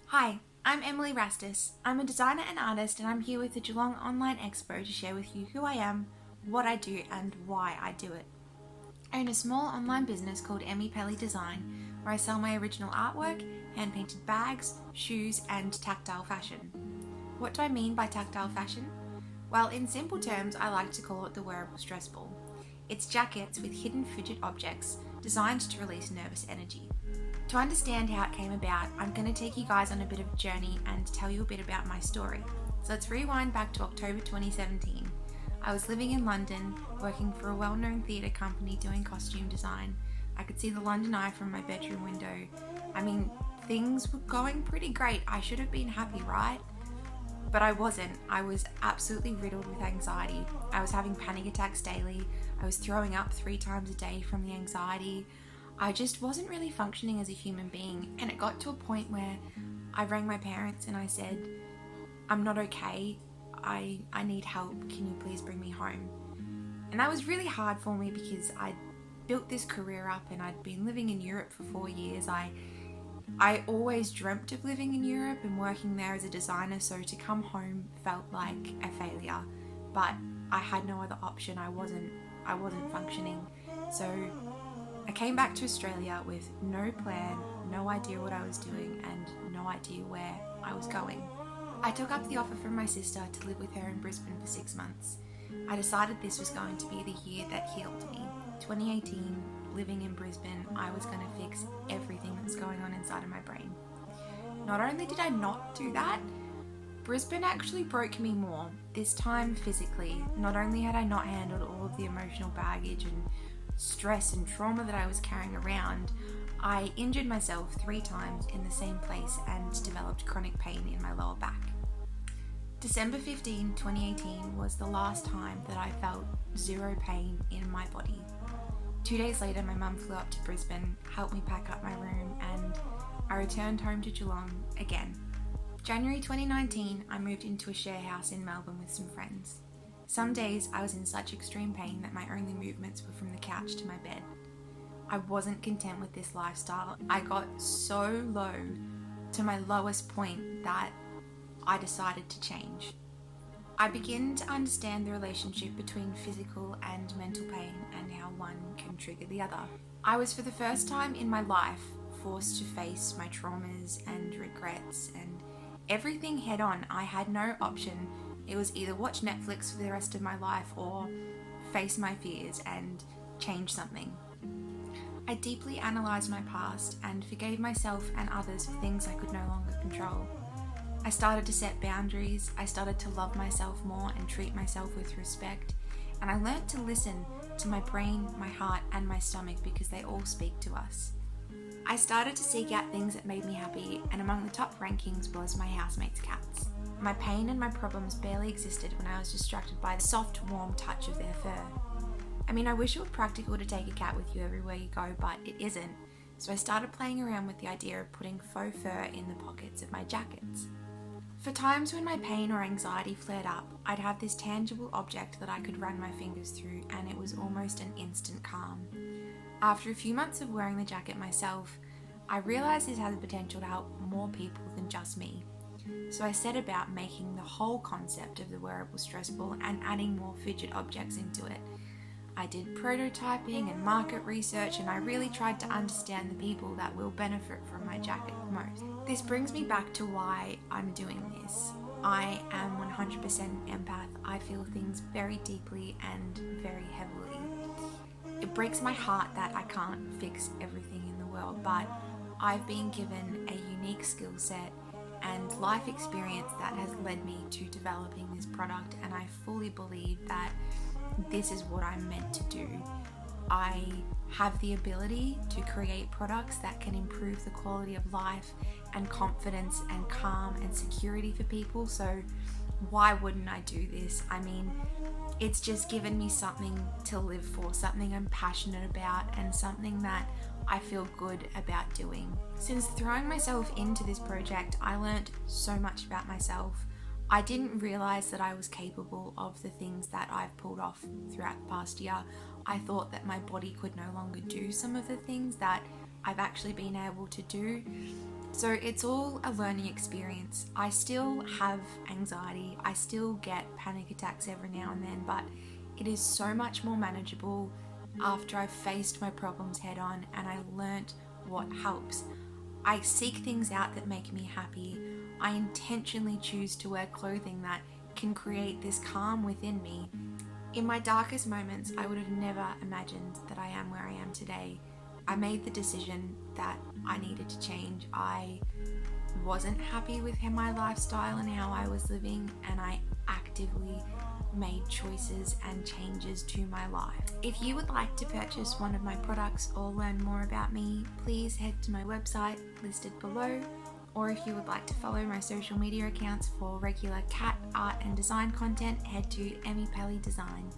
Hi, I'm Emily Rastas. I'm a designer and artist, and I'm here with the Geelong Online Expo to share with you who I am, what I do, and why I do it. I own a small online business called Emipeli Design, where I sell my original artwork, hand-painted bags, shoes, and tactile fashion. What do I mean by tactile fashion? Well, in simple terms, I like to call it the wearable stress ball. It's jackets with hidden fidget objects designed to release nervous energy. To understand how it came about, I'm going to take you guys on a bit of a journey and tell you a bit about my story. So let's rewind back to October 2017. I was living in London, working for a well-known theatre company doing costume design. I could see the London Eye from my bedroom window. I mean, things were going pretty great. I should have been happy, right? But I wasn't. I was absolutely riddled with anxiety. I was having panic attacks daily. I was throwing up 3 times a day from the anxiety. I just wasn't really functioning as a human being, and it got to a point where I rang my parents and I said, I'm not okay. I need help. Can you please bring me home? And that was really hard for me because I'd built this career up and I'd been living in Europe for 4 years. I always dreamt of living in Europe and working there as a designer, so to come home felt like a failure. But I had no other option. I wasn't functioning. So I came back to Australia with no plan, no idea what I was doing, and no idea where I was going. I took up the offer from my sister to live with her in Brisbane for 6 months. I decided this was going to be the year that healed me. 2018, living in Brisbane, I was going to fix everything that was going on inside of my brain. Not only did I not do that, Brisbane actually broke me more, this time physically. Not only had I not handled all of the emotional baggage and stress and trauma that I was carrying around, I injured myself 3 times in the same place and developed chronic pain in my lower back. December 15, 2018 was the last time that I felt zero pain in my body. 2 days later, my mum flew up to Brisbane, helped me pack up my room, and I returned home to Geelong again. January 2019, I moved into a share house in Melbourne with some friends. Some days I was in such extreme pain that my only movements were from the couch to my bed. I wasn't content with this lifestyle. I got so low to my lowest point that I decided to change. I began to understand the relationship between physical and mental pain and how one can trigger the other. I was for the first time in my life forced to face my traumas and regrets and everything head on. I had no option. It was either watch Netflix for the rest of my life or face my fears and change something. I deeply analysed my past and forgave myself and others for things I could no longer control. I started to set boundaries, I started to love myself more and treat myself with respect, and I learnt to listen to my brain, my heart, and my stomach because they all speak to us. I started to seek out things that made me happy, and among the top rankings was my housemate's cats. My pain and my problems barely existed when I was distracted by the soft, warm touch of their fur. I mean, I wish it were practical to take a cat with you everywhere you go, but it isn't. So I started playing around with the idea of putting faux fur in the pockets of my jackets. For times when my pain or anxiety flared up, I'd have this tangible object that I could run my fingers through, and it was almost an instant calm. After a few months of wearing the jacket myself, I realised this had the potential to help more people than just me. So I set about making the whole concept of the wearable stress ball and adding more fidget objects into it. I did prototyping and market research, and I really tried to understand the people that will benefit from my jacket most. This brings me back to why I'm doing this. I am 100% empath. I feel things very deeply and very heavily. It breaks my heart that I can't fix everything in the world, but I've been given a unique skill set and life experience that has led me to developing this product, and I fully believe that this is what I'm meant to do. I have the ability to create products that can improve the quality of life and confidence and calm and security for people, so why wouldn't I do this? I mean, it's just given me something to live for, something I'm passionate about, and something that I feel good about doing. Since throwing myself into this project, I learned so much about myself. I didn't realise that I was capable of the things that I've pulled off throughout the past year. I thought that my body could no longer do some of the things that I've actually been able to do. So it's all a learning experience. I still have anxiety, I still get panic attacks every now and then, but it is so much more manageable after I've faced my problems head on and I learnt what helps. I seek things out that make me happy. I intentionally choose to wear clothing that can create this calm within me. In my darkest moments, I would have never imagined that I am where I am today. I made the decision that I needed to change. I wasn't happy with my lifestyle and how I was living, and I actively made choices and changes to my life. If you would like to purchase one of my products or learn more about me, please head to my website listed below, or if you would like to follow my social media accounts for regular cat art and design content, head to Emipeli Design.